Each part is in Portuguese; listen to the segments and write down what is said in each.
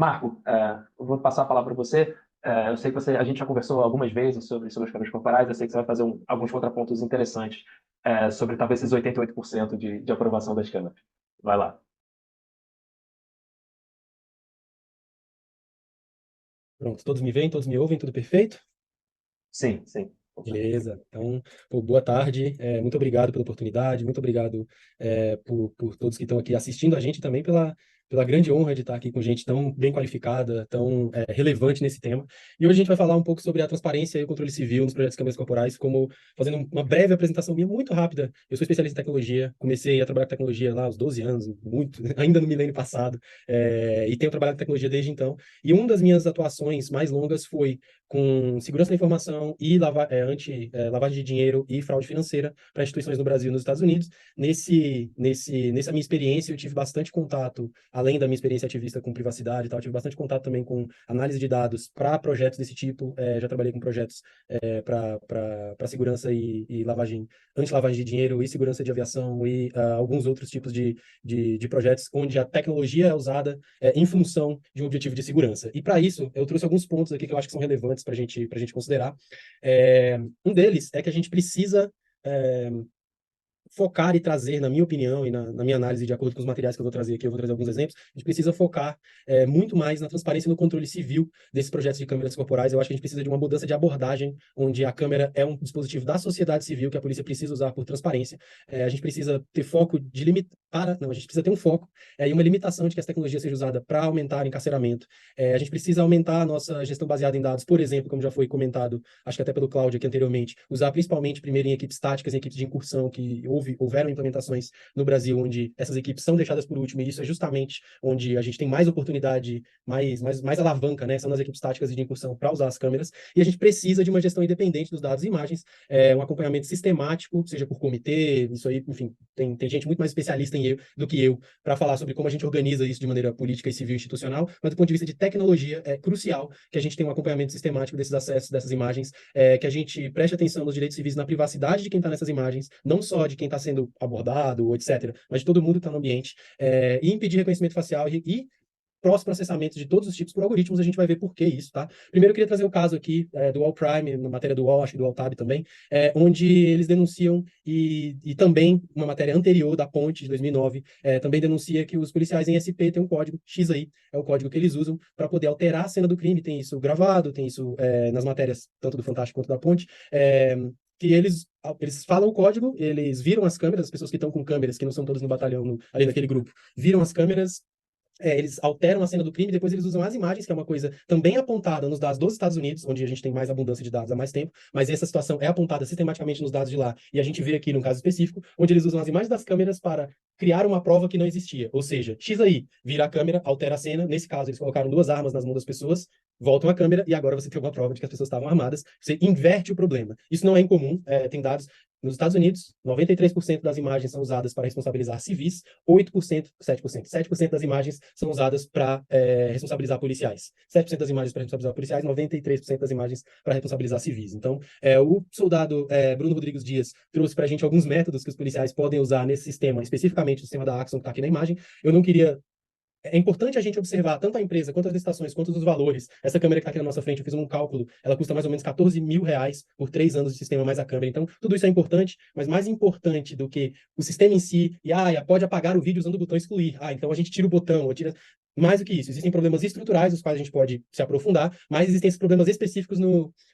Marco, eu vou passar a palavra para você. Eu sei que a gente já conversou algumas vezes sobre as câmeras corporais. Eu sei que você vai fazer alguns contrapontos interessantes sobre talvez esses 88% de aprovação das câmeras. Vai lá. Pronto, todos me veem, todos me ouvem, tudo perfeito? Sim, sim. Beleza. Então, pô, boa tarde. Muito obrigado pela oportunidade, muito obrigado por todos que estão aqui assistindo a gente também pela grande honra de estar aqui com gente tão bem qualificada, tão relevante nesse tema. E hoje a gente vai falar um pouco sobre a transparência e o controle civil nos projetos de câmeras corporais, como fazendo uma breve apresentação minha muito rápida. Eu sou especialista em tecnologia, comecei a trabalhar com tecnologia lá aos 12 anos, muito, ainda no milênio passado, e tenho trabalhado com tecnologia desde então. E uma das minhas atuações mais longas foi com segurança da informação e lavagem de dinheiro e fraude financeira para instituições no Brasil e nos Estados Unidos. Nessa minha experiência, eu tive bastante contato, além da minha experiência ativista com privacidade e tal, eu tive bastante contato também com análise de dados para projetos desse tipo. Já trabalhei com projetos para segurança e lavagem, anti-lavagem de dinheiro e segurança de aviação e alguns outros tipos de projetos onde a tecnologia é usada em função de um objetivo de segurança. E para isso, eu trouxe alguns pontos aqui que eu acho que são relevantes para a gente considerar. Um deles é que a gente precisa é, focar e trazer, na minha opinião e na minha análise, de acordo com os materiais que eu vou trazer aqui, eu vou trazer alguns exemplos, a gente precisa focar muito mais na transparência e no controle civil desses projetos de câmeras corporais. Eu acho que a gente precisa de uma mudança de abordagem, onde a câmera é um dispositivo da sociedade civil que a polícia precisa usar por transparência. A gente precisa ter foco de limitar, não, a gente precisa ter um foco e uma limitação de que essa tecnologia seja usada para aumentar o encarceramento. A gente precisa aumentar a nossa gestão baseada em dados, por exemplo, como já foi comentado, acho que até pelo Cláudio aqui anteriormente, usar principalmente primeiro em equipes táticas, em equipes de incursão, que houveram implementações no Brasil onde essas equipes são deixadas por último, e isso é justamente onde a gente tem mais oportunidade, mais alavanca, né? São nas equipes táticas e de incursão para usar as câmeras, e a gente precisa de uma gestão independente dos dados e imagens, um acompanhamento sistemático, seja por comitê, isso aí, enfim, tem gente muito mais especialista do que eu para falar sobre como a gente organiza isso de maneira política e civil institucional, mas do ponto de vista de tecnologia, é crucial que a gente tenha um acompanhamento sistemático desses acessos, dessas imagens, que a gente preste atenção nos direitos civis, na privacidade de quem está nessas imagens, não só de quem está sendo abordado, etc., mas de todo mundo que está no ambiente, e impedir reconhecimemento facial e pós-processamento de todos os tipos por algoritmos. A gente vai ver por que isso, tá? Primeiro, eu queria trazer o caso aqui do All Prime, na matéria do All, acho que do All Tab também, onde eles denunciam, e também uma matéria anterior da Ponte, de 2009, também denuncia que os policiais em SP têm um código XAI, é o código que eles usam para poder alterar a cena do crime. Tem isso gravado, tem isso nas matérias tanto do Fantástico quanto da Ponte, que eles falam o código, eles viram as câmeras, as pessoas que estão com câmeras, que não são todas no batalhão, ali naquele grupo, viram as câmeras, eles alteram a cena do crime, depois eles usam as imagens, que é uma coisa também apontada nos dados dos Estados Unidos, onde a gente tem mais abundância de dados há mais tempo, mas essa situação é apontada sistematicamente nos dados de lá, e a gente vê aqui num caso específico, onde eles usam as imagens das câmeras para criar uma prova que não existia. Ou seja, X aí, vira a câmera, altera a cena, nesse caso eles colocaram duas armas nas mãos das pessoas, voltam a câmera, e agora você tem uma prova de que as pessoas estavam armadas, você inverte o problema. Isso não é incomum, tem dados nos Estados Unidos, 93% das imagens são usadas para responsabilizar civis, 8%, 7% das imagens são usadas para responsabilizar policiais. 7% das imagens para responsabilizar policiais, 93% das imagens para responsabilizar civis. Então, o soldado Bruno Rodrigues Dias trouxe para a gente alguns métodos que os policiais podem usar nesse sistema, especificamente o sistema da Axon que está aqui na imagem. Eu não queria É importante a gente observar tanto a empresa, quanto as licitações, quanto os valores. Essa câmera que está aqui na nossa frente, eu fiz um cálculo, ela custa mais ou menos R$ 14.000 por 3 anos de sistema mais a câmera. Então, tudo isso é importante, mas mais importante do que o sistema em si, pode apagar o vídeo usando o botão excluir. Então a gente tira o botão, ou tira. Mais do que isso, existem problemas estruturais, os quais a gente pode se aprofundar, mas existem esses problemas específicos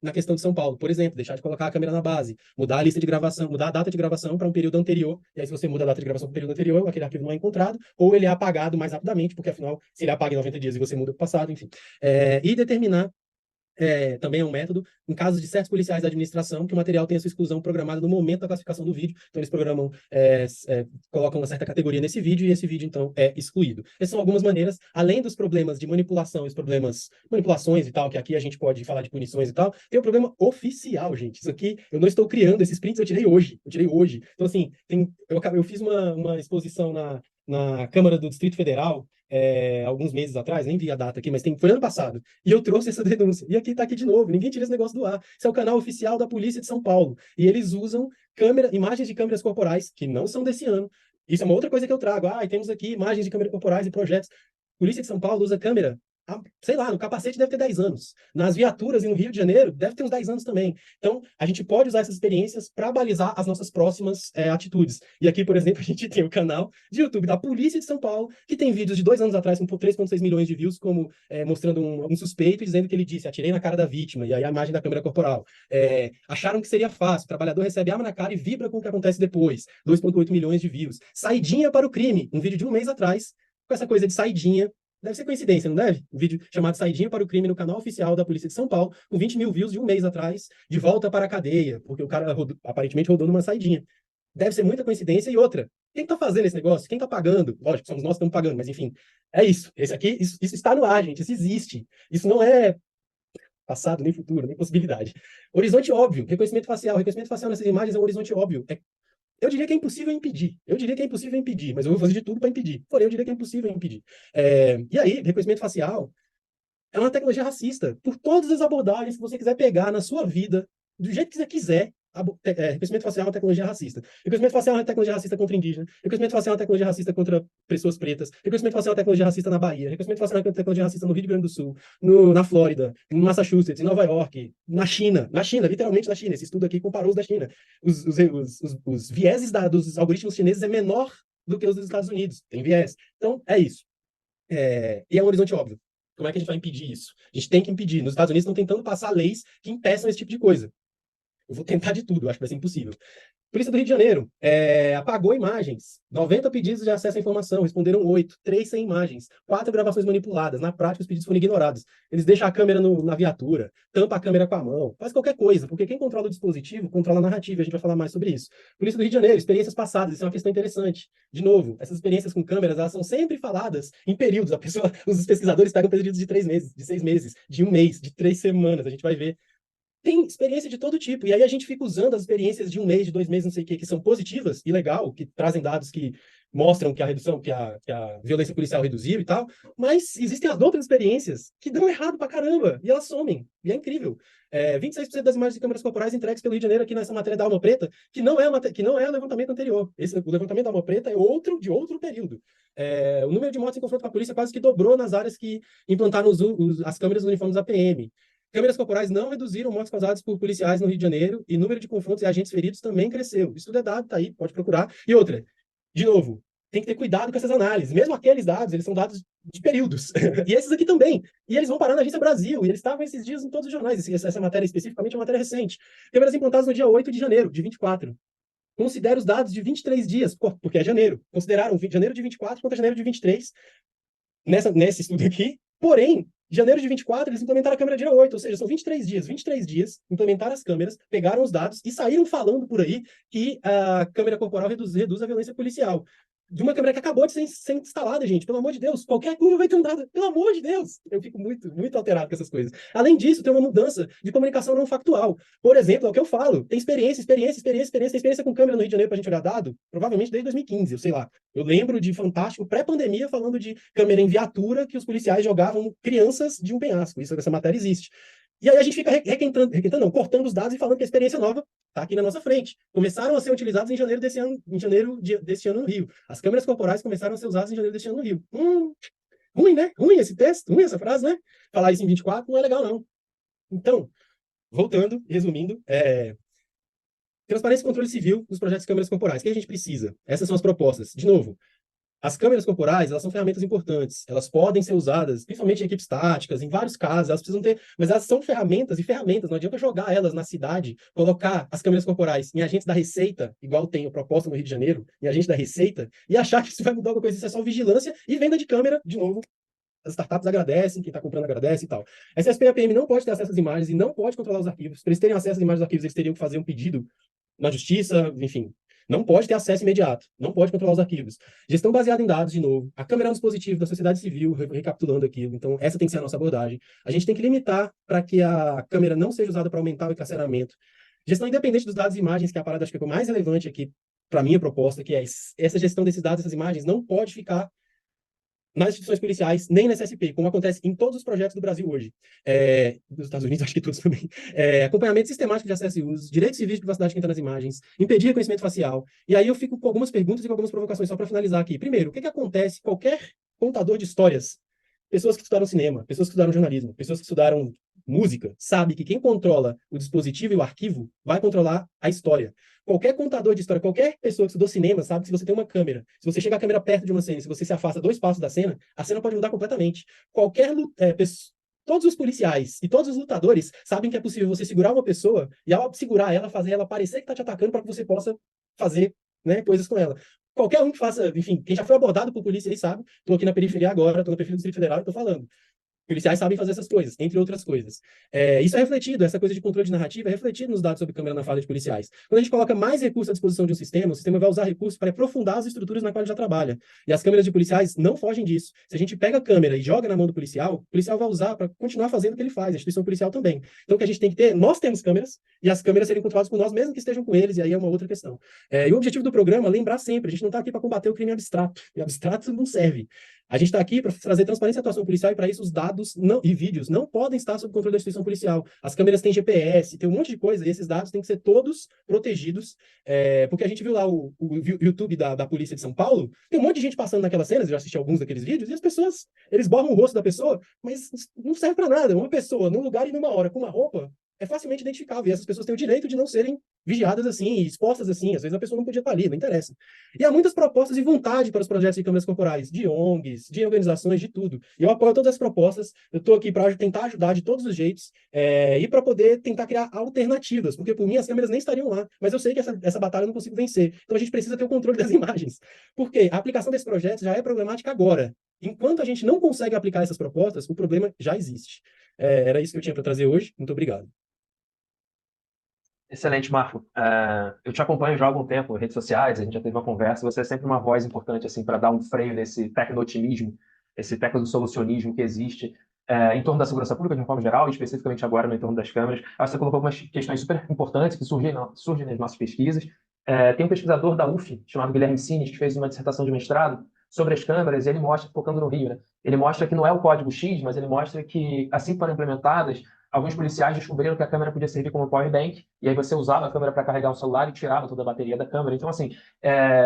na questão de São Paulo. Por exemplo, deixar de colocar a câmera na base, mudar a lista de gravação, mudar a data de gravação para um período anterior, e aí se você muda a data de gravação para o período anterior, aquele arquivo não é encontrado, ou ele é apagado mais rapidamente, porque afinal, se ele apaga em 90 dias e você muda para o passado, enfim. E determinar também é um método, em casos de certos policiais da administração, que o material tenha sua exclusão programada no momento da classificação do vídeo. Então, eles programam, colocam uma certa categoria nesse vídeo, e esse vídeo, então, é excluído. Essas são algumas maneiras, além dos problemas de manipulação, os problemas, manipulações e tal, que aqui a gente pode falar de punições e tal, tem o problema oficial, gente. Isso aqui, eu não estou criando, esses prints eu tirei hoje. Então, assim, eu fiz uma exposição na Câmara do Distrito Federal, alguns meses atrás, nem vi a data aqui, mas foi ano passado, e eu trouxe essa denúncia. E aqui está aqui de novo, ninguém tira esse negócio do ar. Esse é o canal oficial da Polícia de São Paulo. E eles usam imagens de câmeras corporais, que não são desse ano. Isso é uma outra coisa que eu trago. E temos aqui imagens de câmeras corporais e projetos. Polícia de São Paulo usa câmera sei lá, no capacete deve ter 10 anos. Nas viaturas e no Rio de Janeiro deve ter uns 10 anos também. Então, a gente pode usar essas experiências para balizar as nossas próximas atitudes. E aqui, por exemplo, a gente tem o canal de YouTube da Polícia de São Paulo, que tem vídeos de 2 anos atrás com 3,6 milhões de views, como mostrando um suspeito e dizendo que ele disse, atirei na cara da vítima, e aí a imagem da câmera corporal. Acharam que seria fácil, o trabalhador recebe arma na cara e vibra com o que acontece depois. 2,8 milhões de views. Saidinha para o crime, um vídeo de um mês atrás, com essa coisa de saidinha. Deve ser coincidência, não deve? Um vídeo chamado Saidinha para o Crime no canal oficial da Polícia de São Paulo, com 20 mil views de um mês atrás, de volta para a cadeia, porque o cara aparentemente rodou numa saidinha. Deve ser muita coincidência. E outra, quem está fazendo esse negócio? Quem está pagando? Lógico, somos nós que estamos pagando, mas enfim, é isso. Esse aqui, isso está no ar, gente, isso existe. Isso não é passado, nem futuro, nem possibilidade. Horizonte óbvio, reconhecimento facial. Reconhecimento facial nessas imagens é um horizonte óbvio. Eu diria que é impossível impedir. Eu diria que é impossível impedir, mas eu vou fazer de tudo para impedir. Porém, eu diria que é impossível impedir. E aí, reconhecimento facial é uma tecnologia racista. Por todas as abordagens que você quiser pegar na sua vida, do jeito que você quiser, reconhecimento facial é uma tecnologia racista. Reconhecimento facial é uma tecnologia racista contra indígena. Reconhecimento facial é uma tecnologia racista contra pessoas pretas. Reconhecimento facial é uma tecnologia racista na Bahia. Reconhecimento facial é uma tecnologia racista no Rio Grande do Sul, na Flórida, no Massachusetts, em Nova York, na China. Na China, literalmente na China. Esse estudo aqui comparou os da China. Os vieses dos algoritmos chineses é menor do que os dos Estados Unidos. Tem viés. Então, é isso. E é um horizonte óbvio. Como é que a gente vai impedir isso? A gente tem que impedir. Nos Estados Unidos estão tentando passar leis que impeçam esse tipo de coisa. Eu vou tentar de tudo, eu acho que vai ser impossível. Polícia do Rio de Janeiro apagou imagens. 90 pedidos de acesso à informação, responderam 8, 3 sem imagens, 4 gravações manipuladas. Na prática, os pedidos foram ignorados. Eles deixam a câmera na viatura, tampa a câmera com a mão, faz qualquer coisa, porque quem controla o dispositivo controla a narrativa. A gente vai falar mais sobre isso. Polícia do Rio de Janeiro, experiências passadas, isso é uma questão interessante. De novo, essas experiências com câmeras, elas são sempre faladas em períodos. Os pesquisadores pegam períodos de 3 meses, de 6 meses, de 1 mês, de 3 semanas. A gente vai ver. Tem experiência de todo tipo. E aí a gente fica usando as experiências de 1 mês, de 2 meses, não sei o quê, que são positivas e legal, que trazem dados que mostram que a redução, que a violência policial reduziu e tal. Mas existem as outras experiências que dão errado pra caramba. E elas somem. E é incrível. 26% das imagens de câmeras corporais entregues pelo Rio de Janeiro aqui nessa matéria da Alma Preta, que não é o levantamento anterior. O levantamento da Alma Preta é de outro período. O número de mortes em confronto com a polícia quase que dobrou nas áreas que implantaram as câmeras nos uniformes da PM. Câmeras corporais não reduziram mortes causadas por policiais no Rio de Janeiro e o número de confrontos e agentes feridos também cresceu. Isso tudo é dado, tá aí, pode procurar. E outra, de novo, tem que ter cuidado com essas análises. Mesmo aqueles dados, eles são dados de períodos. E esses aqui também. E eles vão parar na Agência Brasil. E eles estavam esses dias em todos os jornais. Essa matéria especificamente é uma matéria recente. Câmeras implantadas no dia 8 de janeiro, de 24. Considera os dados de 23 dias, porque é janeiro. Consideraram janeiro de 24 contra janeiro de 23 nesse estudo aqui. Porém, janeiro de 24, eles implementaram a câmera dia 8, ou seja, são 23 dias. 23 dias, implementaram as câmeras, pegaram os dados e saíram falando por aí que a câmera corporal reduz a violência policial. De uma câmera que acabou de ser instalada, gente. Pelo amor de Deus, qualquer curva vai ter um dado. Pelo amor de Deus! Eu fico muito, muito alterado com essas coisas. Além disso, tem uma mudança de comunicação não factual. Por exemplo, é o que eu falo. Tem experiência. Tem experiência com câmera no Rio de Janeiro pra gente olhar dado? Provavelmente desde 2015, eu sei lá. Eu lembro de Fantástico, pré-pandemia, falando de câmera em viatura que os policiais jogavam crianças de um penhasco. Essa matéria existe. E aí a gente fica cortando os dados e falando que a experiência nova está aqui na nossa frente. Começaram a ser utilizados em janeiro desse ano no Rio. As câmeras corporais começaram a ser usadas em janeiro desse ano no Rio. Ruim, né? Ruim esse texto, ruim essa frase, né? Falar isso em 24 não é legal, não. Então, voltando, resumindo, transparência e controle civil nos projetos de câmeras corporais. O que a gente precisa? Essas são as propostas. De novo, as câmeras corporais, elas são ferramentas importantes. Elas podem ser usadas, principalmente em equipes táticas, em vários casos, elas precisam ter, mas elas são ferramentas e ferramentas. Não adianta jogar elas na cidade, colocar as câmeras corporais em agentes da Receita, igual tem a proposta no Rio de Janeiro, em agentes da Receita, e achar que isso vai mudar alguma coisa. Isso é só vigilância e venda de câmera, de novo. As startups agradecem, quem está comprando agradece e tal. A SSP e a PM não pode ter acesso às imagens e não pode controlar os arquivos. Para eles terem acesso às imagens dos arquivos, eles teriam que fazer um pedido na justiça, enfim. Não pode ter acesso imediato, não pode controlar os arquivos. Gestão baseada em dados, de novo. A câmera é um dispositivo da sociedade civil, recapitulando aquilo. Então, essa tem que ser a nossa abordagem. A gente tem que limitar para que a câmera não seja usada para aumentar o encarceramento. Gestão independente dos dados e imagens, que é a parada, acho que é o mais relevante aqui para a minha proposta, que é essa gestão desses dados, essas imagens, não pode ficar nas instituições policiais, nem na SSP, como acontece em todos os projetos do Brasil hoje. Dos Estados Unidos, acho que todos também. Acompanhamento sistemático de acesso e uso, direitos civis de privacidade que entra nas imagens, impedir reconhecimento facial. E aí eu fico com algumas perguntas e com algumas provocações só para finalizar aqui. Primeiro, o que acontece? Qualquer contador de histórias pessoas que estudaram cinema, pessoas que estudaram jornalismo, pessoas que estudaram música, sabe que quem controla o dispositivo e o arquivo vai controlar a história. Qualquer contador de história, qualquer pessoa que estudou cinema sabe que se você tem uma câmera, se você chega a câmera perto de uma cena, se você se afasta 2 passos da cena, a cena pode mudar completamente. Todos os policiais e todos os lutadores sabem que é possível você segurar uma pessoa e, ao segurar ela, fazer ela parecer que está te atacando para que você possa fazer, né, coisas com ela. Qualquer um que faça, enfim, quem já foi abordado por polícia aí sabe, estou aqui na periferia agora, estou na periferia do Distrito Federal e estou falando. Policiais sabem fazer essas coisas, entre outras coisas. Isso é refletido, essa coisa de controle de narrativa é refletido nos dados sobre câmera na fala de policiais. Quando a gente coloca mais recursos à disposição de um sistema, o sistema vai usar recursos para aprofundar as estruturas na qual ele já trabalha. E as câmeras de policiais não fogem disso. Se a gente pega a câmera e joga na mão do policial, o policial vai usar para continuar fazendo o que ele faz, a instituição policial também. Então, o que a gente tem que ter, nós temos câmeras, e as câmeras serem controladas por nós, mesmo que estejam com eles, e aí é uma outra questão. E o objetivo do programa é lembrar sempre, a gente não está aqui para combater o crime abstrato, e abstrato não serve. A gente está aqui para trazer transparência à atuação policial e, para isso, os dados e vídeos não podem estar sob controle da instituição policial. As câmeras têm GPS, tem um monte de coisa, e esses dados têm que ser todos protegidos, porque a gente viu lá o YouTube da Polícia de São Paulo, tem um monte de gente passando naquelas cenas, eu já assisti alguns daqueles vídeos, e as pessoas, eles borram o rosto da pessoa, mas não serve para nada. Uma pessoa, num lugar e numa hora, com uma roupa, é facilmente identificável, e essas pessoas têm o direito de não serem vigiadas assim, expostas assim. Às vezes a pessoa não podia estar ali, não interessa. E há muitas propostas e vontade para os projetos de câmeras corporais, de ONGs, de organizações, de tudo. E eu apoio todas as propostas, eu estou aqui para tentar ajudar de todos os jeitos, e para poder tentar criar alternativas, porque por mim as câmeras nem estariam lá, mas eu sei que essa batalha eu não consigo vencer. Então a gente precisa ter o controle das imagens. Porque a aplicação desse projeto já é problemática agora. Enquanto a gente não consegue aplicar essas propostas, o problema já existe. Era isso que eu tinha para trazer hoje. Muito obrigado. Excelente, Marco. Eu te acompanho já há algum tempo em redes sociais, a gente já teve uma conversa, você é sempre uma voz importante assim para dar um freio nesse tecno-otimismo, esse tecno-solucionismo que existe em torno da segurança pública de uma forma geral, e especificamente agora no entorno das câmeras. Acho que você colocou algumas questões super importantes que surgem nas nossas pesquisas. Tem um pesquisador da UF, chamado Guilherme Sines, que fez uma dissertação de mestrado sobre as câmeras, e ele mostra, focando no Rio, né? Ele mostra que não é o código X, mas ele mostra que, assim que foram implementadas, alguns policiais descobriram que a câmera podia servir como power bank, e aí você usava a câmera para carregar o celular e tirava toda a bateria da câmera. Então, assim,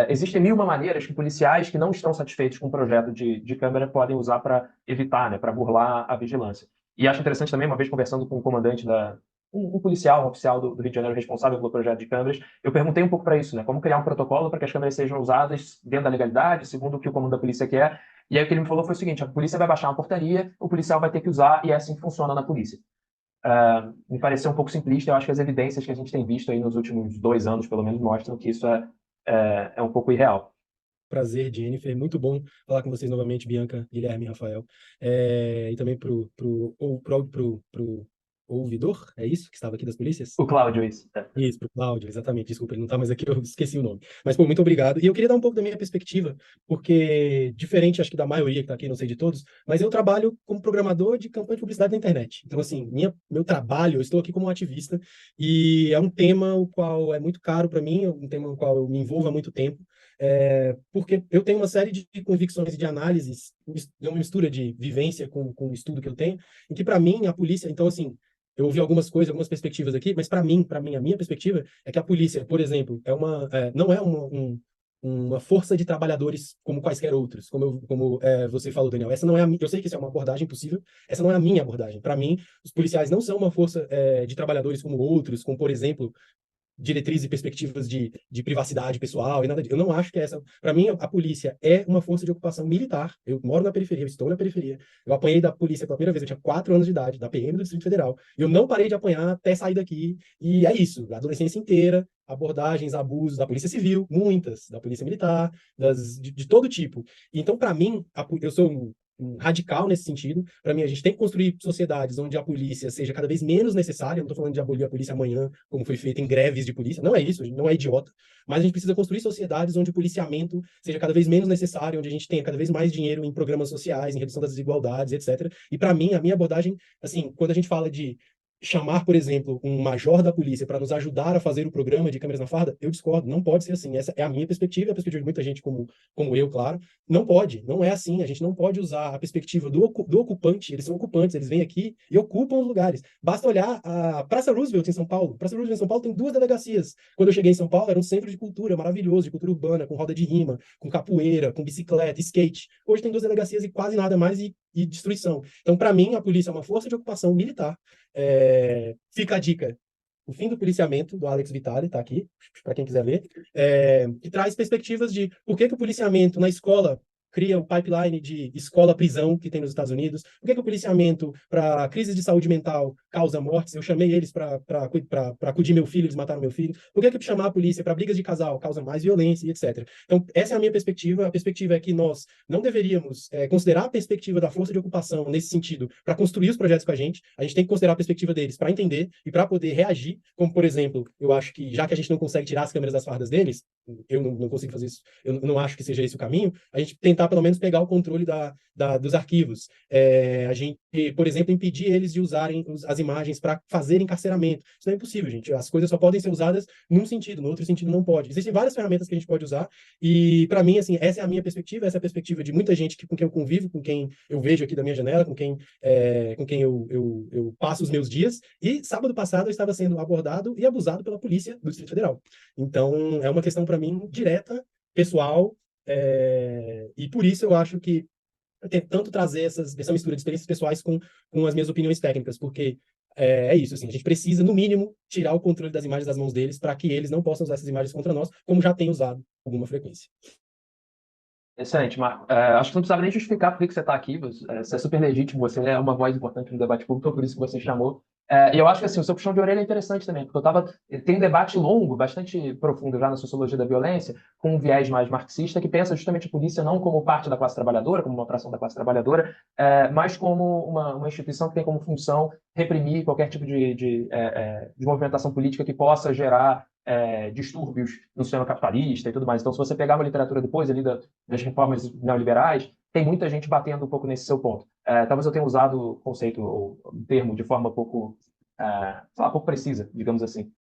existem mil e uma maneiras que policiais que não estão satisfeitos com o projeto de câmera podem usar para evitar, né, para burlar a vigilância. E acho interessante também, uma vez conversando com o comandante um policial, um oficial do Rio de Janeiro responsável pelo projeto de câmeras, eu perguntei um pouco para isso, né, como criar um protocolo para que as câmeras sejam usadas dentro da legalidade, segundo o que o comando da polícia quer. E aí o que ele me falou foi o seguinte: a polícia vai baixar uma portaria, o policial vai ter que usar, e é assim que funciona na polícia. Me pareceu um pouco simplista. Eu acho que as evidências que a gente tem visto aí nos últimos 2 anos, pelo menos, mostram que isso é um pouco irreal. Prazer, Jennifer. Muito bom falar com vocês novamente, Bianca, Guilherme e Rafael. E também pro ouvidor, é isso? Que estava aqui das polícias? O Cláudio, isso. Isso, pro Cláudio, exatamente. Desculpa, ele não está mais aqui, eu esqueci o nome. Mas, pô, muito obrigado. E eu queria dar um pouco da minha perspectiva, porque, diferente, acho que da maioria que está aqui, não sei de todos, mas eu trabalho como programador de campanha de publicidade na internet. Então, assim, meu trabalho, eu estou aqui como um ativista, e é um tema o qual é muito caro para mim, um tema no qual eu me envolvo há muito tempo, porque eu tenho uma série de convicções e de análises, uma mistura de vivência com o estudo que eu tenho, em que, para mim, a polícia... Então, assim, eu ouvi algumas coisas, algumas perspectivas aqui, mas para mim, a minha perspectiva é que a polícia, por exemplo, não é uma força de trabalhadores como quaisquer outros, como você falou, Daniel. Essa não é eu sei que isso é uma abordagem possível, essa não é a minha abordagem. Para mim, os policiais não são uma força de trabalhadores como outros, como, por exemplo, diretrizes e perspectivas de privacidade pessoal e nada disso. Eu não acho que essa... Para mim, a polícia é uma força de ocupação militar. Eu moro na periferia, eu estou na periferia. Eu apanhei da polícia pela primeira vez, eu tinha 4 anos de idade, da PM do Distrito Federal. Eu não parei de apanhar até sair daqui. E é isso, a adolescência inteira, abordagens, abusos da polícia civil, muitas, da polícia militar, de todo tipo. Então, para mim, eu sou um radical nesse sentido. Para mim, a gente tem que construir sociedades onde a polícia seja cada vez menos necessária. Eu não estou falando de abolir a polícia amanhã, como foi feito em greves de polícia. Não é isso, a gente não é idiota. Mas a gente precisa construir sociedades onde o policiamento seja cada vez menos necessário, onde a gente tenha cada vez mais dinheiro em programas sociais, em redução das desigualdades, etc. E para mim, a minha abordagem, assim, quando a gente fala de chamar, por exemplo, um major da polícia para nos ajudar a fazer o programa de câmeras na farda, eu discordo, não pode ser assim. Essa é a minha perspectiva, a perspectiva de muita gente como eu, claro. Não pode, não é assim. A gente não pode usar a perspectiva do ocupante. Eles são ocupantes, eles vêm aqui e ocupam os lugares. Basta olhar a Praça Roosevelt em São Paulo. Praça Roosevelt em São Paulo tem 2 delegacias. Quando eu cheguei em São Paulo, era um centro de cultura maravilhoso, de cultura urbana, com roda de rima, com capoeira, com bicicleta, skate. Hoje tem 2 delegacias e quase nada mais, e e destruição. Então, para mim, a polícia é uma força de ocupação militar. Fica a dica. O Fim do Policiamento, do Alex Vitale, está aqui, para quem quiser ler, que traz perspectivas de por que o policiamento na escola cria o pipeline de escola-prisão que tem nos Estados Unidos, por que o policiamento para crises de saúde mental causa mortes, eu chamei eles para acudir meu filho, eles mataram meu filho, por que chamar a polícia para brigas de casal causa mais violência e etc. Então, essa é a minha perspectiva, a perspectiva é que nós não deveríamos considerar a perspectiva da força de ocupação nesse sentido para construir os projetos com a gente tem que considerar a perspectiva deles para entender e para poder reagir, como, por exemplo, eu acho que, já que a gente não consegue tirar as câmeras das fardas deles, eu não consigo fazer isso, eu não acho que seja esse o caminho, a gente tentar, pelo menos, pegar o controle dos arquivos. A gente, por exemplo, impedir eles de usarem as imagens para fazer encarceramento. Isso não é impossível, gente. As coisas só podem ser usadas num sentido, no outro sentido não pode. Existem várias ferramentas que a gente pode usar e, para mim, assim, essa é a minha perspectiva, essa é a perspectiva de muita gente com quem eu convivo, com quem eu vejo aqui da minha janela, com quem eu passo os meus dias. E sábado passado eu estava sendo abordado e abusado pela polícia do Distrito Federal. Então, é uma questão, para mim, direta, pessoal, e por isso eu acho que eu tento tanto trazer essa mistura de experiências pessoais com as minhas opiniões técnicas, porque é isso, assim, a gente precisa, no mínimo, tirar o controle das imagens das mãos deles para que eles não possam usar essas imagens contra nós, como já têm usado com alguma frequência. Excelente, Marco. Acho que não precisava nem justificar por que você está aqui. Você é super legítimo, você é uma voz importante no debate público, por isso que você chamou. E eu acho que assim, o seu puxão de orelha é interessante também, porque tem um debate longo, bastante profundo já na sociologia da violência, com um viés mais marxista, que pensa justamente a polícia não como parte da classe trabalhadora, como uma fração da classe trabalhadora, mas como uma instituição que tem como função reprimir qualquer tipo de movimentação política que possa gerar distúrbios no sistema capitalista e tudo mais. Então, se você pegar uma literatura depois ali das reformas neoliberais, tem muita gente batendo um pouco nesse seu ponto. Talvez eu tenha usado o conceito ou o termo de forma pouco, sei lá, pouco precisa, digamos assim.